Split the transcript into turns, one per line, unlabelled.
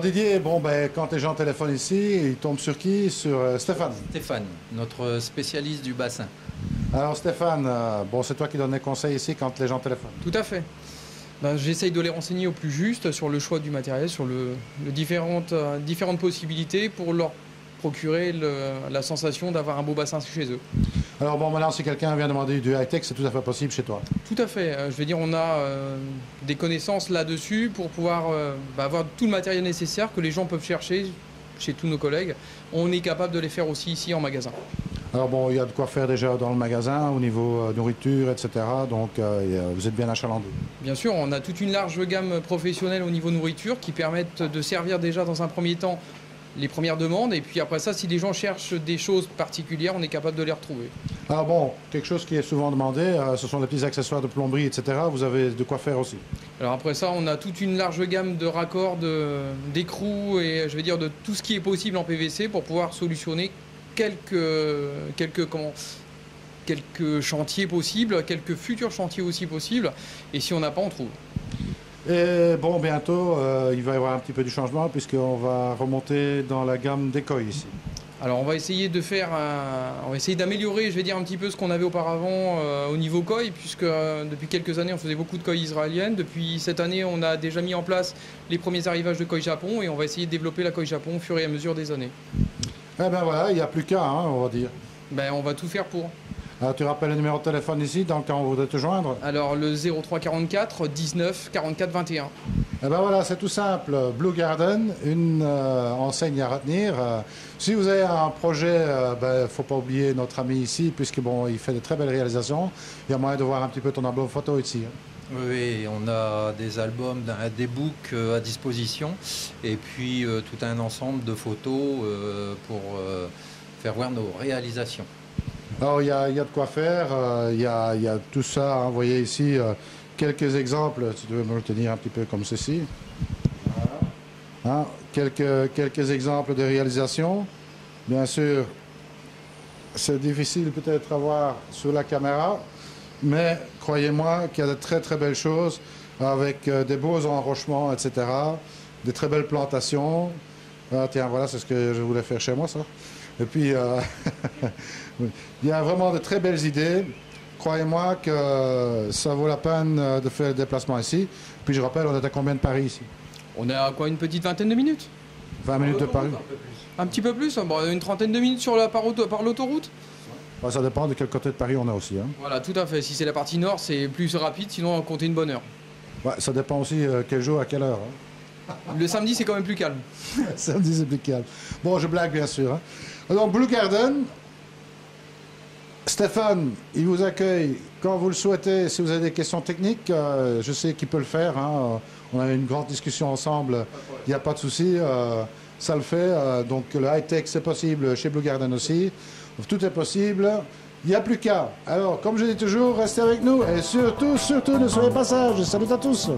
Alors Didier, bon, ben, quand les gens téléphonent ici, ils tombent sur qui? Sur Stéphane.
Stéphane, notre spécialiste du bassin.
Alors Stéphane, bon, c'est toi qui donnes les conseils ici quand les gens téléphonent.
Tout à fait. Ben, j'essaye de les renseigner au plus juste sur le choix du matériel, sur les différentes possibilités pour leur procurer la sensation d'avoir un beau bassin chez eux.
Alors bon, maintenant, si quelqu'un vient demander du high-tech, c'est tout à fait possible chez toi.
Tout à fait. Je veux dire, on a des connaissances là-dessus pour pouvoir avoir tout le matériel nécessaire que les gens peuvent chercher chez tous nos collègues. On est capable de les faire aussi ici en magasin.
Alors bon, il y a de quoi faire déjà dans le magasin au niveau nourriture, etc. Donc vous êtes bien achalandé.
Bien sûr, on a toute une large gamme professionnelle au niveau nourriture qui permettent de servir déjà dans un premier temps les premières demandes. Et puis après ça, si les gens cherchent des choses particulières, on est capable de les retrouver.
Alors bon, quelque chose qui est souvent demandé, ce sont les petits accessoires de plomberie, etc. Vous avez de quoi faire aussi.
Alors après ça, on a toute une large gamme de raccords, d'écrous et je vais dire de tout ce qui est possible en PVC pour pouvoir solutionner quelques chantiers possibles, quelques futurs chantiers aussi possibles. Et si on n'a pas, on trouve.
Et bon, bientôt, il va y avoir un petit peu du changement puisqu'on va remonter dans la gamme des koi ici.
Alors on va essayer d'améliorer, je vais dire un petit peu ce qu'on avait auparavant au niveau koi, puisque depuis quelques années on faisait beaucoup de koi israéliennes. Depuis cette année, on a déjà mis en place les premiers arrivages de koi Japon et on va essayer de développer la koi Japon au fur et à mesure des années.
Eh ben voilà, il n'y a plus qu'à, hein, on va dire.
Ben, on va tout faire pour.
Alors, tu rappelles le numéro de téléphone ici, dans le cas où on voudrait te joindre?
Alors le 03 44 19 44 21.
Eh ben voilà, c'est tout simple. Blue Garden, une enseigne à retenir. Si vous avez un projet, il ne faut pas oublier notre ami ici, puisque bon, il fait de très belles réalisations. Il y a moyen de voir un petit peu ton album photo ici. Hein.
Oui, on a des albums, des books à disposition et puis tout un ensemble de photos pour faire voir nos réalisations.
Alors, il y a de quoi faire. Il y a tout ça. Hein. Vous voyez ici quelques exemples, si tu veux me le tenir un petit peu comme ceci. Voilà. Hein. Quelques exemples de réalisation. Bien sûr, c'est difficile peut-être à voir sur la caméra, mais croyez-moi qu'il y a de très très belles choses avec des beaux enrochements, etc. Des très belles plantations. Ah, tiens, voilà, c'est ce que je voulais faire chez moi, ça. Et puis, il y a vraiment de très belles idées. Croyez-moi que ça vaut la peine de faire le déplacement ici. Puis je rappelle, on est à combien de Paris ici?
On est à quoi, une petite vingtaine de minutes?
20 minutes de Paris?
Un petit peu plus, bon, une trentaine de minutes par l'autoroute.
Ouais, ça dépend de quel côté de Paris on est aussi. Hein.
Voilà, tout à fait. Si c'est la partie nord, c'est plus rapide, sinon on compter une bonne heure.
Ouais, ça dépend aussi quel jour, à quelle heure. Hein.
Le samedi, c'est quand même plus calme.
Samedi, c'est plus calme. Bon, je blague bien sûr. Hein. Donc, Blue Garden, Stéphane, il vous accueille quand vous le souhaitez. Si vous avez des questions techniques, je sais qu'il peut le faire. Hein. On a eu une grande discussion ensemble, il n'y a pas de souci. Ça le fait. Donc, le high-tech, c'est possible chez Blue Garden aussi. Tout est possible. Il n'y a plus qu'à. Alors, comme je dis toujours, restez avec nous et surtout, ne soyez pas sages. Salut à tous.